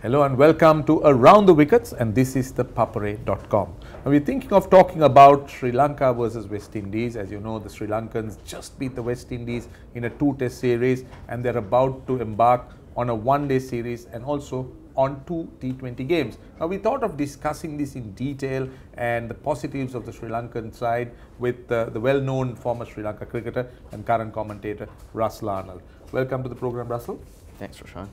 Hello and welcome to Around the Wickets, and this is ThePapare.com. Now we're thinking of talking about Sri Lanka versus West Indies. As you know, the Sri Lankans just beat the West Indies in a 2-test series, and they're about to embark on a one-day series and also on 2 T20 games. Now we thought of discussing this in detail and the positives of the Sri Lankan side with the well-known former Sri Lanka cricketer and current commentator Russel Arnold. Welcome to the program, Russell. Thanks, Roshan.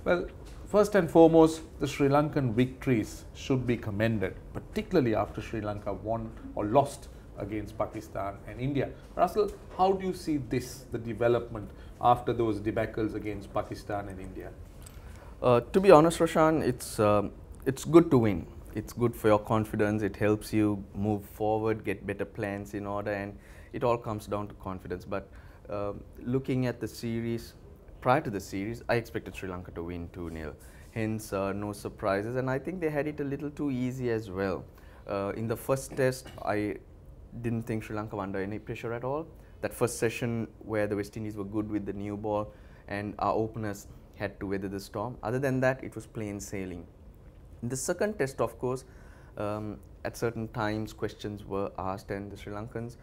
Well, first and foremost, the Sri Lankan victories should be commended, particularly after Sri Lanka won or lost against Pakistan and India. Russell, how do you see this, the development after those debacles against Pakistan and India? To be honest, Roshan, it's good to win. It's good for your confidence. It helps you move forward, get better plans in order, and it all comes down to confidence. But looking at the series, prior to the series, I expected Sri Lanka to win 2-0. Hence, no surprises, and I think they had it a little too easy as well. In the first test, I didn't think Sri Lanka were under any pressure at all. That first session where the West Indies were good with the new ball and our openers had to weather the storm. Other than that, it was plain sailing. In the second test, of course, at certain times questions were asked and the Sri Lankans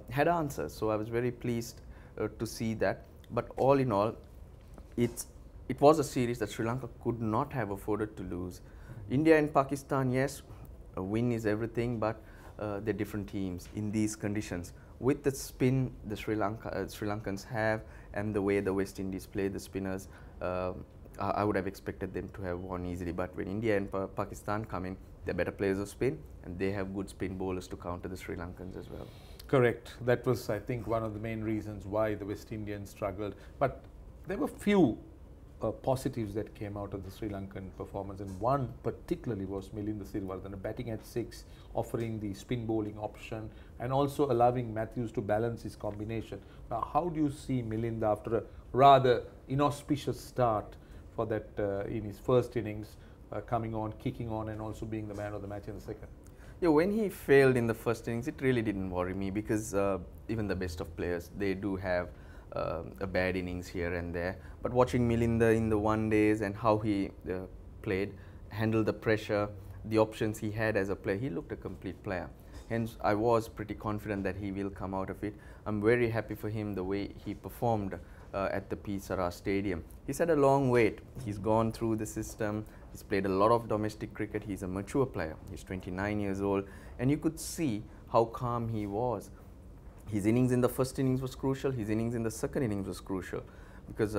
had answers. So I was very pleased to see that. But all in all, it was a series that Sri Lanka could not have afforded to lose. India and Pakistan, yes, a win is everything, but they're different teams in these conditions. With the spin the Sri Lankans have and the way the West Indies play the spinners, I would have expected them to have won easily. But when India and Pakistan come in, they're better players of spin and they have good spin bowlers to counter the Sri Lankans as well. Correct. That was, I think, one of the main reasons why the West Indians struggled. But there were few positives that came out of the Sri Lankan performance, and one particularly was Milinda Sirivardena batting at 6, offering the spin bowling option and also allowing Matthews to balance his combination. Now, how do you see Milinda after a rather inauspicious start for that in his first innings, coming on, kicking on, and also being the man of the match in the second? Yeah, when he failed in the first innings, it really didn't worry me because even the best of players, they do have a bad innings here and there. But watching Milinda in the one days and how he played, handled the pressure, the options he had as a player, he looked a complete player. Hence, I was pretty confident that he will come out of it. I'm very happy for him the way he performed at the Pisara Stadium. He's had a long wait. He's gone through the system. He's played a lot of domestic cricket. He's a mature player. He's 29 years old. And you could see how calm he was. His innings in the first innings was crucial. His innings in the second innings was crucial because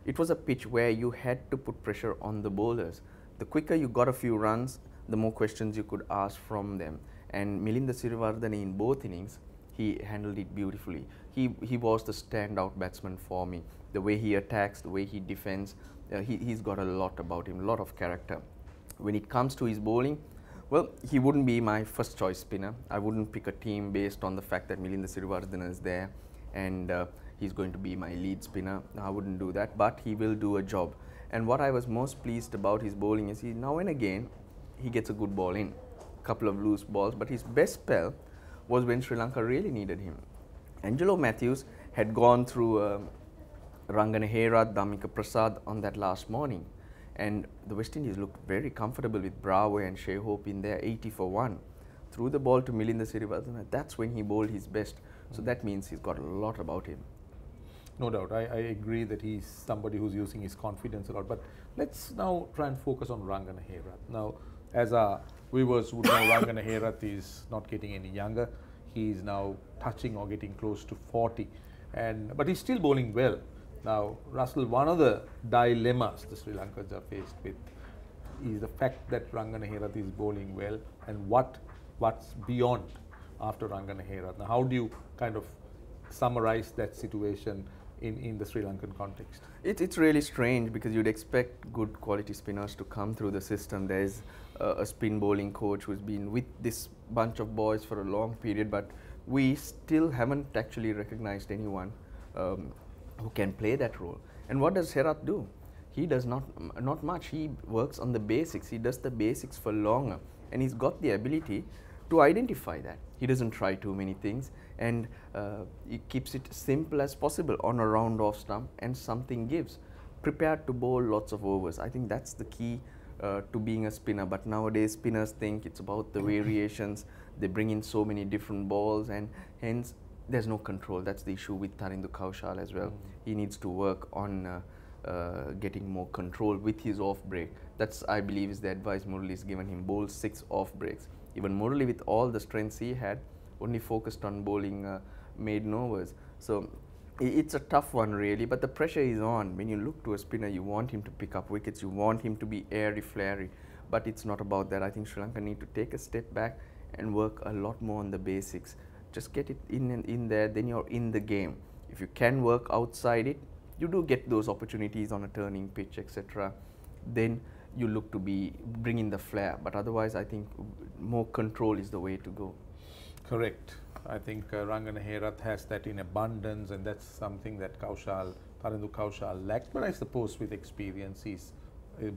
it was a pitch where you had to put pressure on the bowlers. The quicker you got a few runs, the more questions you could ask from them. And Milinda Sirivardena in both innings, he handled it beautifully. He was the standout batsman for me. The way he attacks, the way he defends, he's got a lot about him, a lot of character. When it comes to his bowling, well, he wouldn't be my first choice spinner. I wouldn't pick a team based on the fact that Milinda Sirivardena is there and he's going to be my lead spinner. I wouldn't do that, but he will do a job. And what I was most pleased about his bowling is he now and again, he gets a good ball in. A couple of loose balls, but his best spell was when Sri Lanka really needed him. Angelo Matthews had gone through Rangana Herath, Dhammika Prasad on that last morning. And the West Indies looked very comfortable with Bravo and Shea Hope in there, 80 for 1. Threw the ball to Milinda Sirivardena, that's when he bowled his best. So that means he's got a lot about him. No doubt. I agree that he's somebody who's using his confidence a lot. But let's now try and focus on Rangana Herath. Now, as our viewers would know, Rangana Herath is not getting any younger. He's now touching or getting close to 40. But he's still bowling well. Now, Russell, one of the dilemmas the Sri Lankans are faced with is the fact that Rangana Herath is bowling well, and what's beyond after Rangana Herath. Now, how do you kind of summarize that situation in the Sri Lankan context? It's really strange because you'd expect good quality spinners to come through the system. There's a spin bowling coach who's been with this bunch of boys for a long period, but we still haven't actually recognized anyone who can play that role. And what does Herath do? He does not much. He works on the basics. He does the basics for longer, and he's got the ability to identify that. He doesn't try too many things, and he keeps it simple as possible on a round off stump, and something gives. prepared to bowl lots of overs. I think that's the key to being a spinner. But nowadays spinners think it's about the variations. They bring in so many different balls, and hence there's no control. That's the issue with Tharindu Kaushal as well. He needs to work on getting more control with his off break. That's, I believe, is the advice Murali's given him. Bowl 6 off breaks. Even Murali, with all the strengths he had, only focused on bowling maiden overs. So it's a tough one really, but the pressure is on. When you look to a spinner, you want him to pick up wickets, you want him to be airy flary, but it's not about that. I think Sri Lanka need to take a step back and work a lot more on the basics. Just get it in there, then you're in the game. If you can work outside it, you do get those opportunities on a turning pitch, etc. Then you look to bring in the flair, but otherwise I think more control is the way to go. Correct. I think Rangana Herath has that in abundance, and that's something that Tharindu Kaushal lacked. But I suppose with experience, he's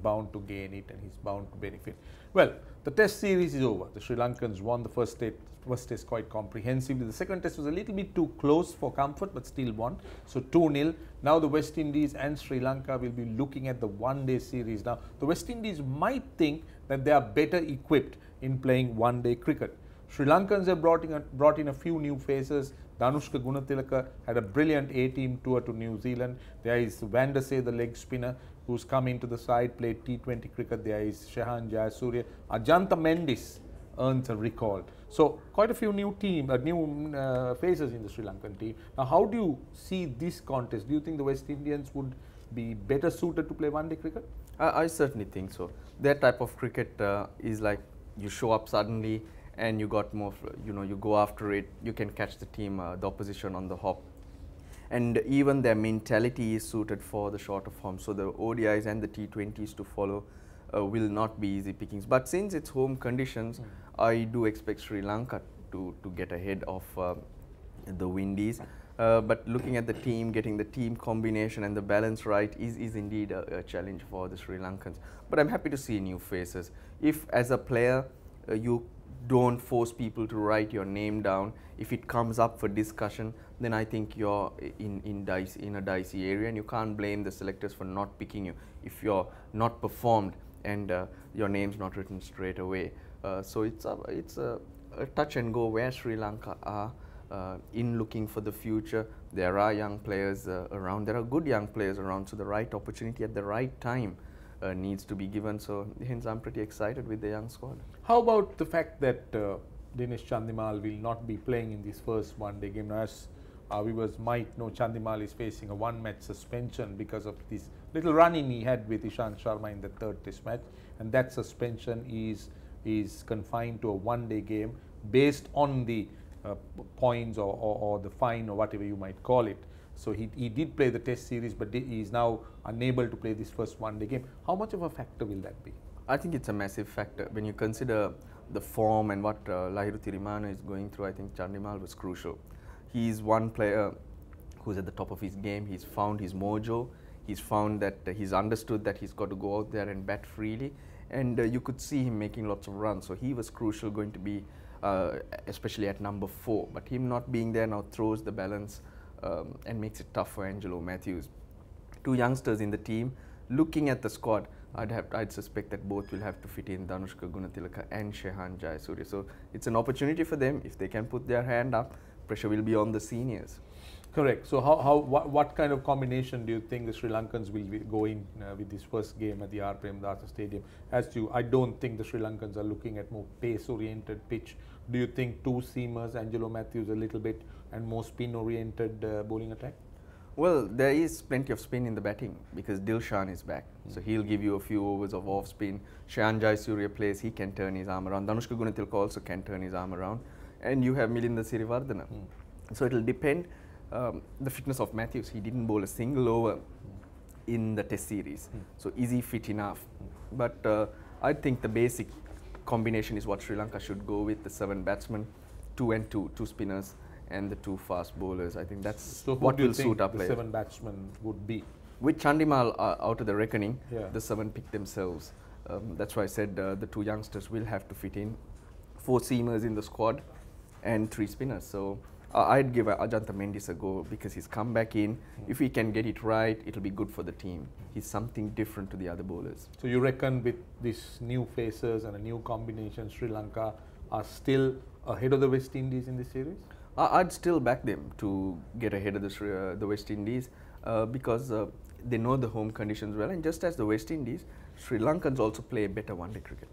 bound to gain it and he's bound to benefit. Well, the test series is over. The Sri Lankans won the first test quite comprehensively. The second test was a little bit too close for comfort, but still won. So 2-0. Now the West Indies and Sri Lanka will be looking at the one-day series. Now the West Indies might think that they are better equipped in playing one-day cricket. Sri Lankans have brought in a few new faces. Danushka Gunatilaka had a brilliant A-team tour to New Zealand. There is Van der Sey, the leg spinner, who's come into the side, played T20 cricket. There is Shehan Jayasuriya. Ajantha Mendis earns a recall. So quite a few new faces in the Sri Lankan team. Now, how do you see this contest? Do you think the West Indians would be better suited to play one-day cricket? I certainly think so. Their type of cricket is like you show up suddenly and you got more, you go after it, you can catch the team, the opposition on the hop. And even their mentality is suited for the shorter form. So the ODIs and the T20s to follow will not be easy pickings. But since it's home conditions, I do expect Sri Lanka to get ahead of the Windies. But looking at the team, getting the team combination and the balance right is indeed a challenge for the Sri Lankans. But I'm happy to see new faces. If as a player you don't force people to write your name down, if it comes up for discussion, then I think you're in a dicey area, and you can't blame the selectors for not picking you if you're not performed and your name's not written straight away. So it's a touch and go where Sri Lanka are in looking for the future. There are young players around, there are good young players around, so the right opportunity at the right time needs to be given. So hence I'm pretty excited with the young squad. How about the fact that Dinesh Chandimal will not be playing in this first one-day game? Now, as our viewers might know, Chandimal is facing a one-match suspension because of this little run-in he had with Ishant Sharma in the third test match, and that suspension is confined to a one-day game based on the points or the fine or whatever you might call it. So he did play the test series, but he is now unable to play this first one-day game. How much of a factor will that be? I think it's a massive factor. When you consider the form and what Lahiru Thirimana is going through, I think Chandimal was crucial. He's one player who's at the top of his game. He's found his mojo. He's found that he's understood that he's got to go out there and bat freely. And you could see him making lots of runs. So he was crucial, going to be, especially at number 4. But him not being there now throws the balance and makes it tough for Angelo Matthews. Two youngsters in the team. Looking at the squad, I'd suspect that both will have to fit in, Danushka Gunatilaka and Shehan Jayasuriya. So it's an opportunity for them. If they can put their hand up, pressure will be on the seniors. Correct. So what kind of combination do you think the Sri Lankans will go in with this first game at the R. Premdasa Stadium? I don't think the Sri Lankans are looking at more pace-oriented pitch. Do you think two seamers, Angelo Matthews a little bit, and more spin-oriented bowling attack? Well, there is plenty of spin in the batting because Dilshan is back. So he'll give you a few overs of off spin. Shehan Jayasuriya plays, he can turn his arm around. Danushka Gunatilaka also can turn his arm around. And you have Milinda Sirivardhana. So it'll depend the fitness of Matthews. He didn't bowl a single over in the test series. So is he fit enough? But I think the basic combination is what Sri Lanka should go with, the 7 batsmen, 2 and 2 spinners, and the 2 fast bowlers. I think that's what will suit our players. The 7 batsmen would be? With Chandimal out of the reckoning, yeah, the 7 pick themselves. That's why I said the 2 youngsters will have to fit in. 4 seamers in the squad and 3 spinners. So I'd give Ajantha Mendis a go because he's come back in. If he can get it right, it'll be good for the team. He's something different to the other bowlers. So you reckon with these new faces and a new combination, Sri Lanka are still ahead of the West Indies in this series? I'd still back them to get ahead of the West Indies because they know the home conditions well, and just as the West Indies, Sri Lankans also play better one-day cricket.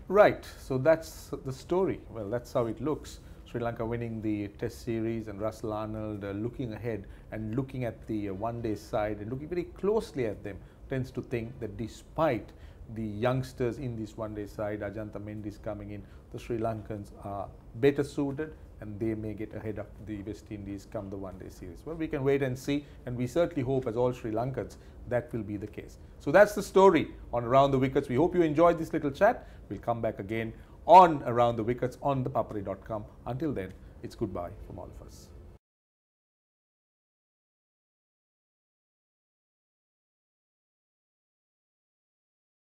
Right, so that's the story. Well, that's how it looks. Sri Lanka winning the Test series, and Russel Arnold looking ahead and looking at the one-day side and looking very closely at them, tends to think that despite the youngsters in this one-day side, Ajantha Mendis coming in, the Sri Lankans are better suited and they may get ahead of the West Indies come the one-day series. Well, we can wait and see, and we certainly hope, as all Sri Lankans, that will be the case. So that's the story on Around the Wickets. We hope you enjoyed this little chat. We'll come back again on Around the Wickets on thepapare.com. Until then, it's goodbye from all of us.